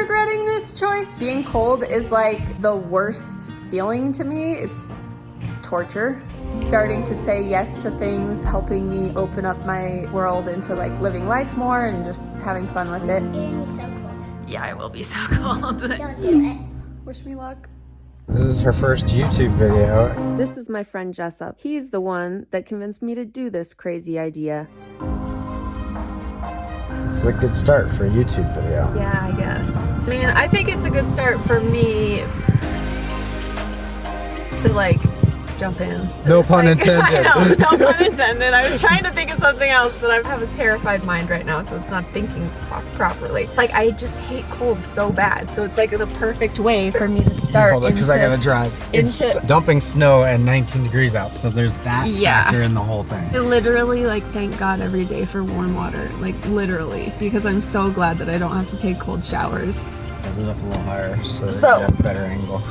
regretting this choice. Being cold is like the worst feeling to me. It's torture. Starting to say yes to things, helping me open up my world into like living life more and just having fun with it. Yeah, I will be so cold. Don't do it. Wish me luck. This is her first YouTube video. This is my friend Jessup. He's the one that convinced me to do this crazy idea. This is a good start for a YouTube video. Yeah, I guess. I mean, I think it's a good start for me to like jump in. No pun intended. I know, no pun intended. I was trying to think of something else, but I have a terrified mind right now, so it's not thinking properly. Like, I just hate cold so bad, so it's like the perfect way for me to start. Hold on, because I gotta drive. It's dumping snow and 19 degrees out, so there's that factor in the whole thing. I literally, like, thank God every day for warm water. Like, literally, because I'm so glad that I don't have to take cold showers. Hold it up a little higher so you get a better angle.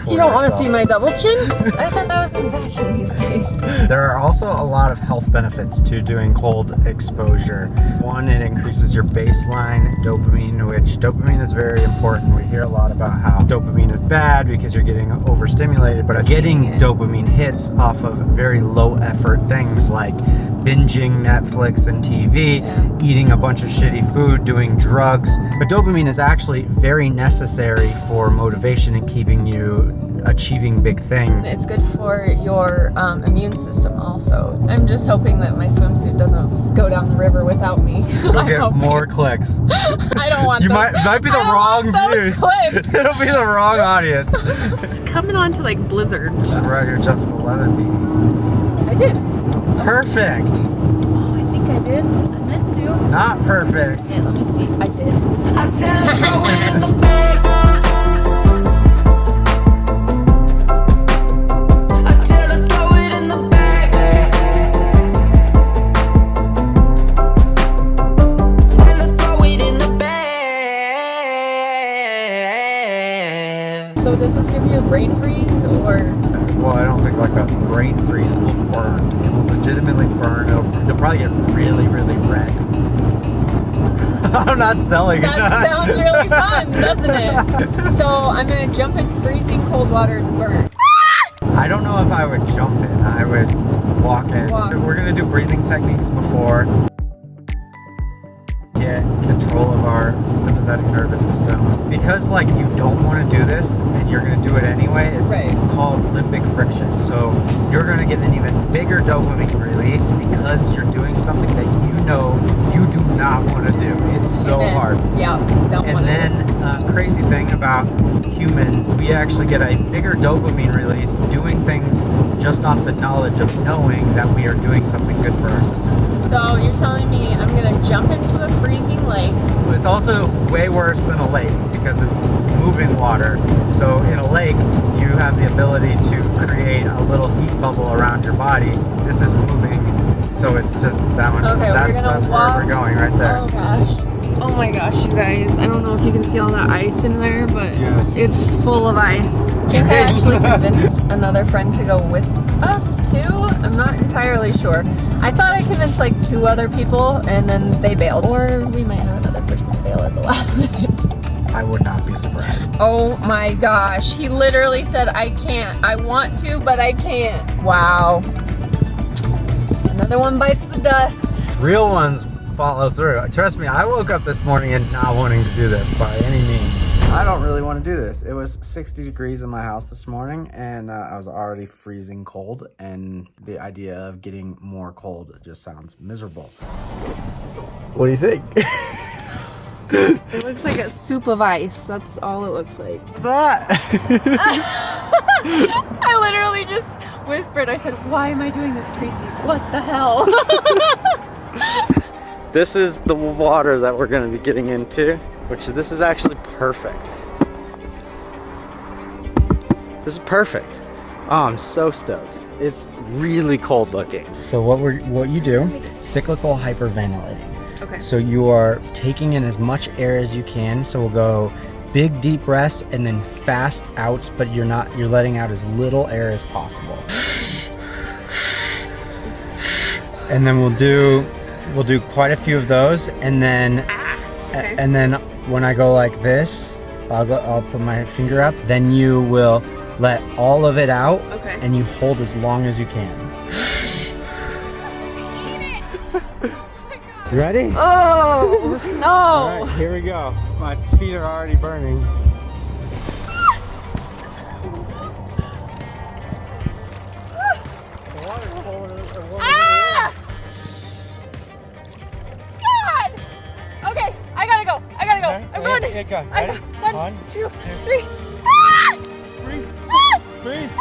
You don't want to see my double chin? I thought that was in fashion these days. There are also a lot of health benefits to doing cold exposure. One, it increases your baseline dopamine, which dopamine is very important. We hear a lot about how dopamine is bad because you're getting overstimulated, but getting dopamine hits off of very low effort things like binging Netflix and TV, eating a bunch of shitty food, doing drugs. But dopamine is actually very necessary for motivation and keeping you achieving big things. It's good for your immune system also. I'm just hoping that my swimsuit doesn't go down the river without me. You'll get more clicks. I don't want you those. might be the wrong views. Clips. It'll be the wrong audience. It's coming on to like blizzard. You should wear your Just 11 beanie. I did. Perfect. Oh, I think I did. I meant to. Not perfect. Yeah, let me see. I did. I tell her throw it in the bag. I tell her throw it in the bag. Tell her throw it in the bag. So does this give you a brain freeze or? Well, I don't think like a brain freeze will burn. It will legitimately burn. You'll probably get really, really red. I'm not selling it. That sounds really fun, doesn't it? So I'm gonna jump in freezing cold water and burn. I don't know if I would jump in. I would walk in. We're gonna do breathing techniques before. Get control of our sympathetic nervous system. Because like you don't want to do this and you're going to do it anyway, it's called limbic friction. So you're going to get an even bigger dopamine release because you're doing something that you know you do not want to do. It's so hard. Yeah. And then this crazy thing about humans, we actually get a bigger dopamine release doing things just off the knowledge of knowing that we are doing something good for ourselves. So you're telling me I'm gonna jump into a freezing lake. It's also way worse than a lake because it's moving water. So in a lake, you have the ability to create a little heat bubble around your body. This is moving, so it's just that much. Okay, that's where we're going right there. Oh gosh. Oh my gosh, you guys. I don't know if you can see all that ice in there, but it's full of ice. I think I actually convinced another friend to go with us too. I'm not entirely sure. I thought I convinced like 2 other people and then they bailed. Or we might have another person bail at the last minute. I would not be surprised. Oh my gosh. He literally said, I can't. I want to, but I can't. Wow. Another one bites the dust. Real ones follow through. Trust me, I woke up this morning and not wanting to do this by any means. I don't really want to do this. It was 60 degrees in my house this morning and I was already freezing cold, and the idea of getting more cold just sounds miserable. What do you think? It looks like a soup of ice. That's all it looks like. What's that? I literally just whispered. I said, why am I doing this, Tracy? What the hell? This is the water that we're going to be getting into, which this is actually perfect. This is perfect. Oh, I'm so stoked. It's really cold looking. So what you do, cyclical hyperventilating. Okay. So you are taking in as much air as you can. So we'll go big deep breaths and then fast outs, but you're letting out as little air as possible. And then we'll do quite a few of those, and then when I go like this, I'll put my finger up, then you will let all of it out, Okay. and you hold as long as you can. You ready? Oh, no. All right, here we go. My feet are already burning. The water's colder than Ah! God! Okay, I gotta go. I gotta go. I'm going. Get going. I- Ready? One, two, three. Ah! Breathe.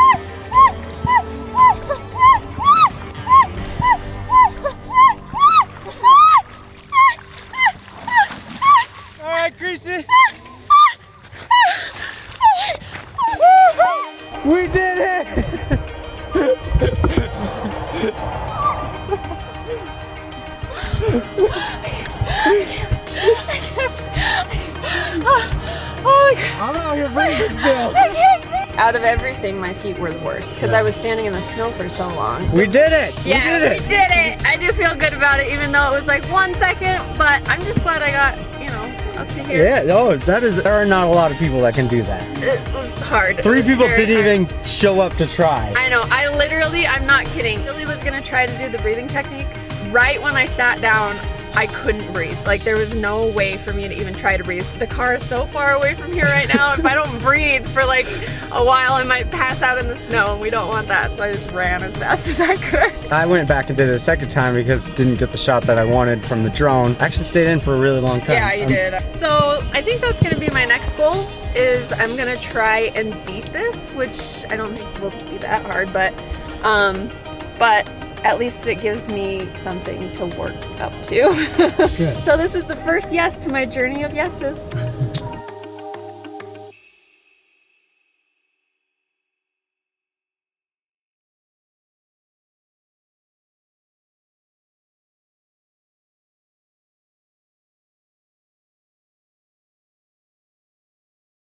All right, Greasy. We did it! Oh my God. I'm out here freezing still. Out of everything, my feet were the worst because I was standing in the snow for so long. We did it! Yeah, we did it! we did it. I do feel good about it, even though it was like 1 second. But I'm just glad I got, up to here. Yeah, no, there are not a lot of people that can do that. It was hard. 3 It was people very didn't hard. even show up to try. I know. I'm not kidding. Really was gonna try to do the breathing technique. Right when I sat down, I couldn't breathe. Like there was no way for me to even try to breathe. The car is so far away from here right now. If I don't breathe for like a while, I might pass out in the snow, and we don't want that. So I just ran as fast as I could. I went back and did it a second time because didn't get the shot that I wanted from the drone. I actually stayed in for a really long time. Yeah, you did. So I think that's gonna be my next goal. Is I'm gonna try and beat this, which I don't think will be that hard, but at least it gives me something to work up to. Good. So this is the first yes to my journey of yeses.